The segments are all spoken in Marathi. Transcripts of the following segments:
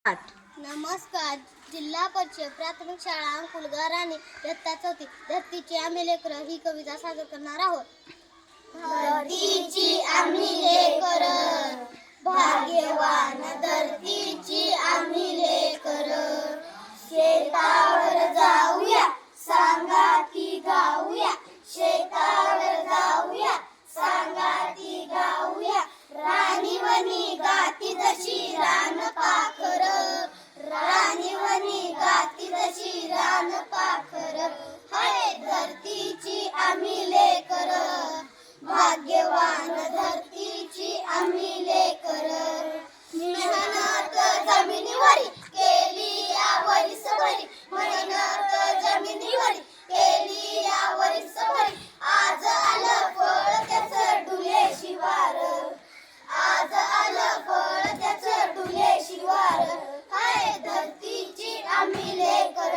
नमस्कार. जिल्हा परिषद प्राथमिक शाळा अंकुलगार आणि इयत्ता चौथी धरतीची आम्ही लेकरं ही कविता सादर करणार आहोत. धरतीची आम्ही लेकरं, भाग्यवान धरतीची आम्ही लेकरं, शेतावर जाऊया सांगाती गाऊया, शेतावर जाऊया सांगाती गाऊया, राणीवनी गाती जशी रान पाखर, राणीवनी गाती जशी रान पाखर, हाय धरतीची आम्ही लेकर, भाग्यवान धरतीची आम्ही लेकर, मेहनत जमिनीवरी केली यावरी सवरी, मेहनत जमिनीवरी केली यावरी सवरी, आज आलं फळ त्याचं डुले शिवार, आज आलं फळ त्याचं डुले शिवार, हाय धरतीची आम्ही लेकर,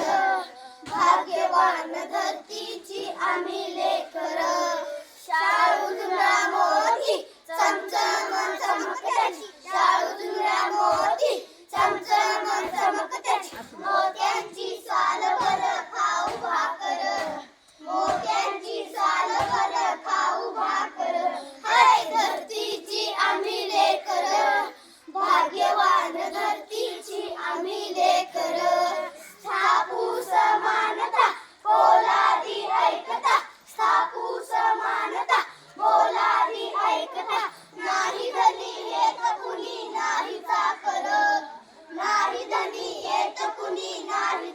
भाग्यवान धरतीची आम्ही लेकर, शाळूजुरा मोती चमचम चमकत्याची, शाळूजुरा मोती चमचम चमकत्याची, मोत्यांची सालभर खाऊ भाकर, मोत्यांची सालभर खाऊ भाकर, हाय धरतीची आम्ही लेकर, भाग्यवान धरतीची आम्ही लेकर, स्थापू समानता बोलादी ऐकता, स्थापू समानता बोलादी ऐकता, नाही धनी येत कुणी नाही चाकर, नाही धनी येत कुणी नाही